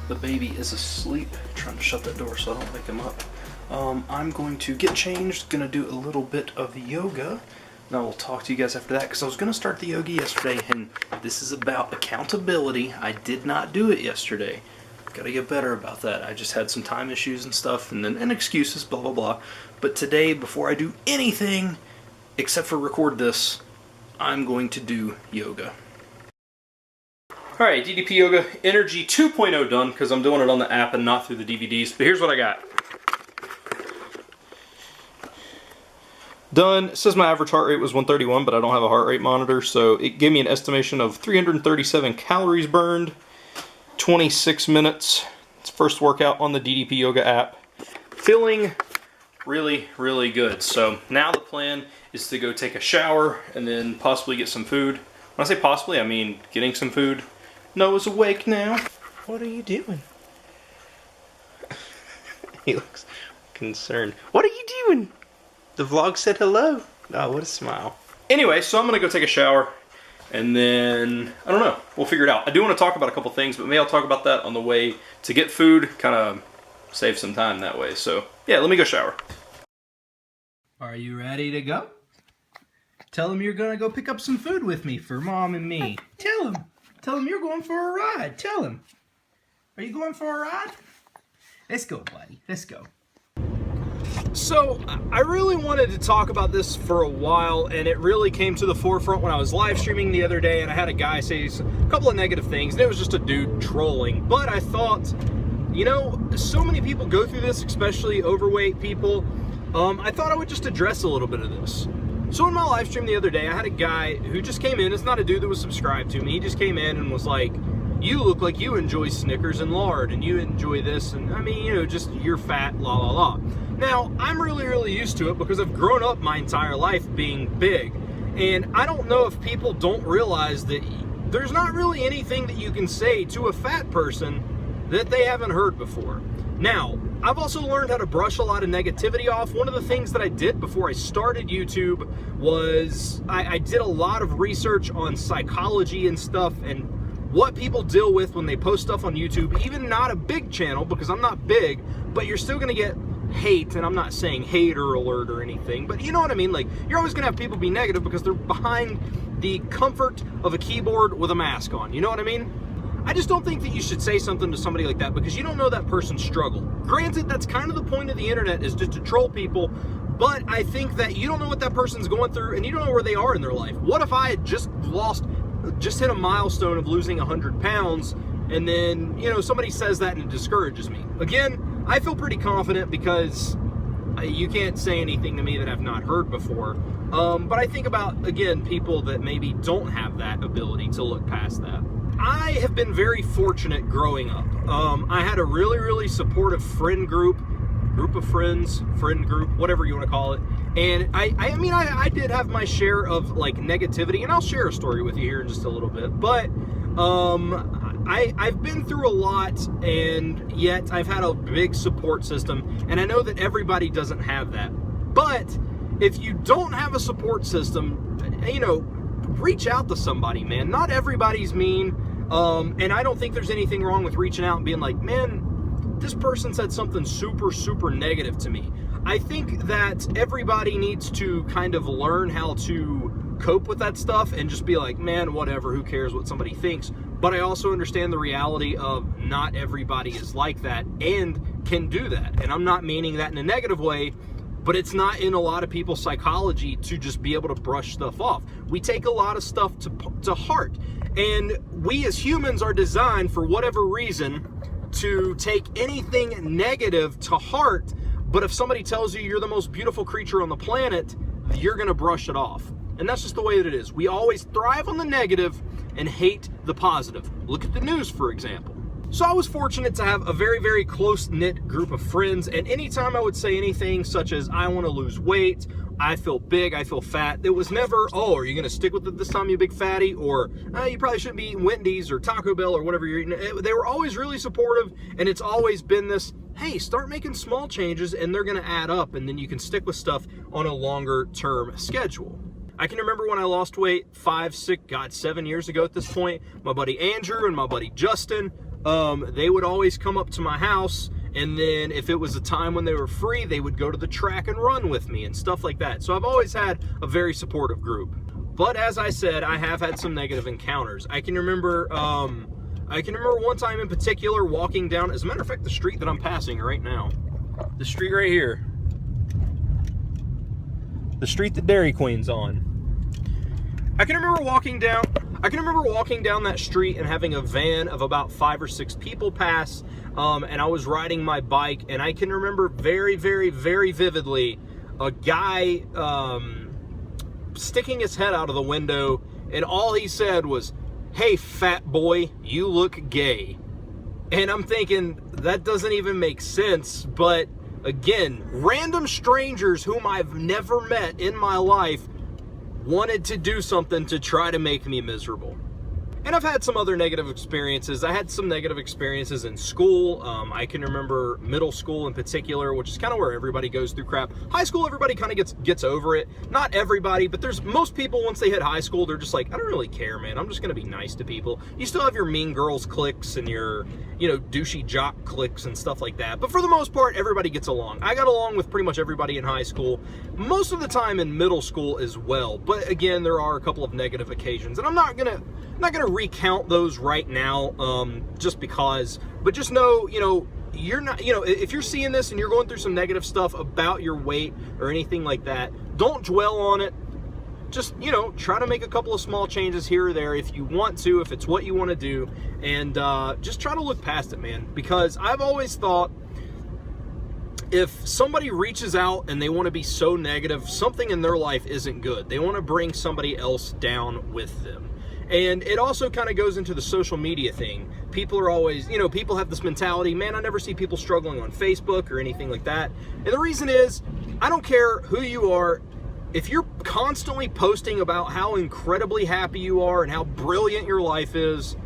The baby is asleep. I'm trying to shut that door so I don't wake him up. I'm going to get changed, gonna do a little bit of yoga. And I will talk to you guys after that, because I was gonna start the yoga yesterday, and this is about accountability. I did not do it yesterday. Gotta get better about that. I just had some time issues and stuff, and excuses, blah blah blah. But today, before I do anything except for record this, I'm going to do yoga. Alright, DDP Yoga Energy 2.0 done, because I'm doing it on the app and not through the DVDs. But here's what I got. Done. It says my average heart rate was 131, but I don't have a heart rate monitor, so it gave me an estimation of 337 calories burned, 26 minutes. It's first workout on the DDP Yoga app. Feeling really, really good. So now the plan is to go take a shower and then possibly get some food. When I say possibly, I mean getting some food. Noah's awake now. What are you doing? He looks concerned. What are you doing? The vlog said hello. Oh, what a smile. Anyway, so I'm gonna go take a shower and then, I don't know, we'll figure it out. I do want to talk about a couple things, but maybe I'll talk about that on the way to get food, kind of save some time that way. So yeah, let me go shower. Are you ready to go? Tell him you're gonna go pick up some food with me for Mom and me. Tell him. Tell him you're going for a ride. Tell him. Are you going for a ride? Let's go, buddy. Let's go. So, I really wanted to talk about this for a while, and it really came to the forefront when I was live streaming the other day, and I had a guy say a couple of negative things, and it was just a dude trolling. But I thought, you know, so many people go through this, especially overweight people. I thought I would just address a little bit of this. So in my live stream the other day, I had a guy who just came in. It's not a dude that was subscribed to me. He just came in and was like, you look like you enjoy Snickers and lard, and you enjoy this, and I mean, you know, just you're fat, la la la. Now, I'm really, really used to it because I've grown up my entire life being big. And I don't know if people don't realize that there's not really anything that you can say to a fat person that they haven't heard before. Now, I've also learned how to brush a lot of negativity off. One of the things that I did before I started YouTube was I did a lot of research on psychology and stuff and what people deal with when they post stuff on YouTube. Even not a big channel, because I'm not big, but you're still gonna get hate, and I'm not saying hater alert or anything, but you know what I mean? Like, you're always gonna have people be negative because they're behind the comfort of a keyboard with a mask on. You know what I mean? I just don't think that you should say something to somebody like that because you don't know that person's struggle. Granted, that's kind of the point of the internet, is just to troll people, but I think that you don't know what that person's going through and you don't know where they are in their life. What if I had just hit a milestone of losing 100 pounds and then, you know, somebody says that and it discourages me? Again, I feel pretty confident because you can't say anything to me that I've not heard before. But I think about, again, people that maybe don't have that ability to look past that. I have been very fortunate growing up. I had a really, really supportive friend group of friends, friend group, whatever you want to call it. And I mean, I did have my share of like negativity, and I'll share a story with you here in just a little bit. But I've been through a lot, and yet I've had a big support system, and I know that everybody doesn't have that. But if you don't have a support system, you know, reach out to somebody, man. Not everybody's mean, and I don't think there's anything wrong with reaching out and being like, man, this person said something super, super negative to me. I think that everybody needs to kind of learn how to cope with that stuff and just be like, man, whatever, who cares what somebody thinks. But I also understand the reality of not everybody is like that and can do that. And I'm not meaning that in a negative way, but it's not in a lot of people's psychology to just be able to brush stuff off. We take a lot of stuff to heart. And we as humans are designed, for whatever reason, to take anything negative to heart, but if somebody tells you you're the most beautiful creature on the planet, you're gonna brush it off. And that's just the way that it is. We always thrive on the negative and hate the positive. Look at the news, for example. So I was fortunate to have a very, very close-knit group of friends, and anytime I would say anything such as, I want to lose weight, I feel big, I feel fat, it was never, oh, are you going to stick with it this time, you big fatty? Or, you probably shouldn't be eating Wendy's or Taco Bell or whatever you're eating. They were always really supportive, and it's always been this, hey, start making small changes, and they're going to add up, and then you can stick with stuff on a longer-term schedule. I can remember when I lost weight 7 years ago at this point. My buddy Andrew and my buddy Justin, they would always come up to my house, and then if it was a time when they were free, they would go to the track and run with me and stuff like that. So I've always had a very supportive group. But as I said, I have had some negative encounters. I can remember one time in particular walking down, as a matter of fact, the street that I'm passing right now. The street right here. The street that Dairy Queen's on. I can remember walking down that street and having a van of about 5 or 6 people pass, and I was riding my bike, and I can remember very, very, very vividly a guy sticking his head out of the window, and all he said was, "Hey, fat boy, you look gay." And I'm thinking, that doesn't even make sense, but again, random strangers whom I've never met in my life wanted to do something to try to make me miserable. And I've had some other negative experiences. I had some negative experiences in school. I can remember middle school in particular, which is kind of where everybody goes through crap. High school, everybody kind of gets over it. Not everybody, but there's most people, once they hit high school, they're just like, I don't really care, man. I'm just going to be nice to people. You still have your mean girls cliques and your, douchey jock cliques and stuff like that. But for the most part, everybody gets along. I got along with pretty much everybody in high school. Most of the time in middle school as well. But again, there are a couple of negative occasions. And I'm not gonna recount those right now, just because, but just know, you're not, if you're seeing this and you're going through some negative stuff about your weight or anything like that, don't dwell on it. Just, try to make a couple of small changes here or there if you want to, if it's what you want to do, and just try to look past it, man, because I've always thought if somebody reaches out and they want to be so negative, something in their life isn't good. They want to bring somebody else down with them. And it also kind of goes into the social media thing. People are always, people have this mentality, man, I never see people struggling on Facebook or anything like that. And the reason is, I don't care who you are, if you're constantly posting about how incredibly happy you are and how brilliant your life is,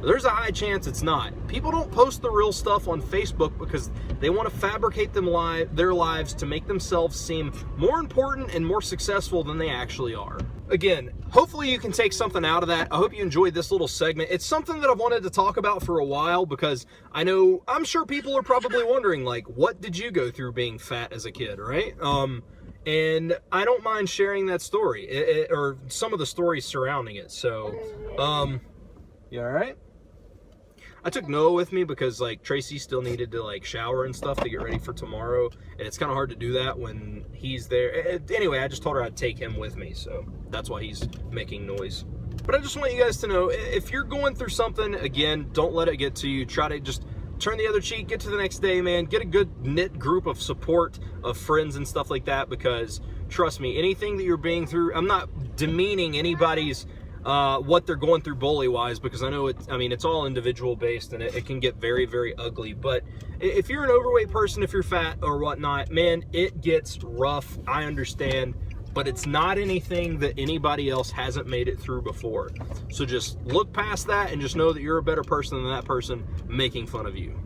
there's a high chance it's not. People don't post the real stuff on Facebook because they want to fabricate their lives to make themselves seem more important and more successful than they actually are. Again, hopefully you can take something out of that. I hope you enjoyed this little segment. It's something that I've wanted to talk about for a while because I'm sure people are probably wondering, like, what did you go through being fat as a kid, right? And I don't mind sharing that story, or some of the stories surrounding it. So, you all right? I took Noah with me because, like, Tracy still needed to, like, shower and stuff to get ready for tomorrow, and it's kind of hard to do that when he's there. Anyway, I just told her I'd take him with me, so that's why he's making noise. But I just want you guys to know, if you're going through something, again, don't let it get to you. Try to just turn the other cheek, get to the next day, man. Get a good knit group of support, of friends and stuff like that, because, trust me, anything that you're being through, I'm not demeaning anybody's what they're going through bully-wise, because I know it's all individual based, and it can get very, very ugly. But if you're an overweight person, if you're fat or whatnot, man, it gets rough. I understand, but it's not anything that anybody else hasn't made it through before. So just look past that and just know that you're a better person than that person making fun of you.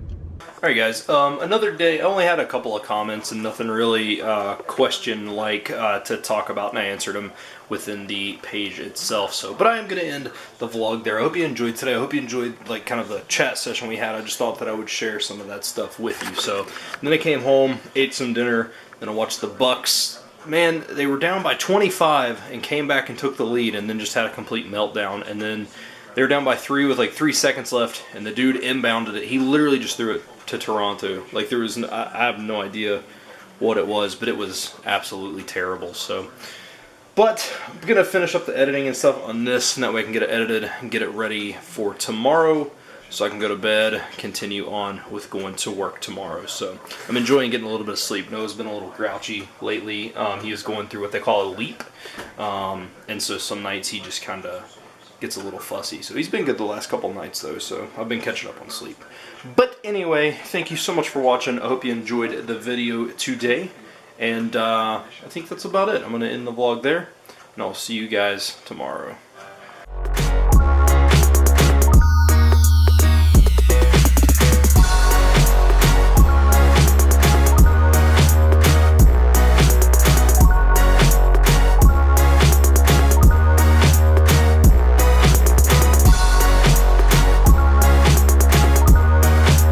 Alright guys, another day. I only had a couple of comments and nothing really question-like to talk about, and I answered them within the page itself. So, but I am going to end the vlog there. I hope you enjoyed today. I hope you enjoyed, like, kind of the chat session we had. I just thought that I would share some of that stuff with you. So, and then I came home, ate some dinner, then I watched the Bucks. Man, they were down by 25 and came back and took the lead, and then just had a complete meltdown. And then they were down by 3 with like 3 seconds left, and the dude inbounded it. He literally just threw it to Toronto. Like, there was, I have no idea what it was, but it was absolutely terrible. So, but I'm gonna finish up the editing and stuff on this, and that way I can get it edited and get it ready for tomorrow. so I can go to bed, continue on with going to work tomorrow. So I'm enjoying getting a little bit of sleep. Noah's been a little grouchy lately. He was going through what they call a leap, and so some nights he just kind of gets a little fussy. So he's been good the last couple nights though, so I've been catching up on sleep. But anyway, thank you so much for watching. I hope you enjoyed the video today, and I think that's about it. I'm going to end the vlog there, and I'll see you guys tomorrow.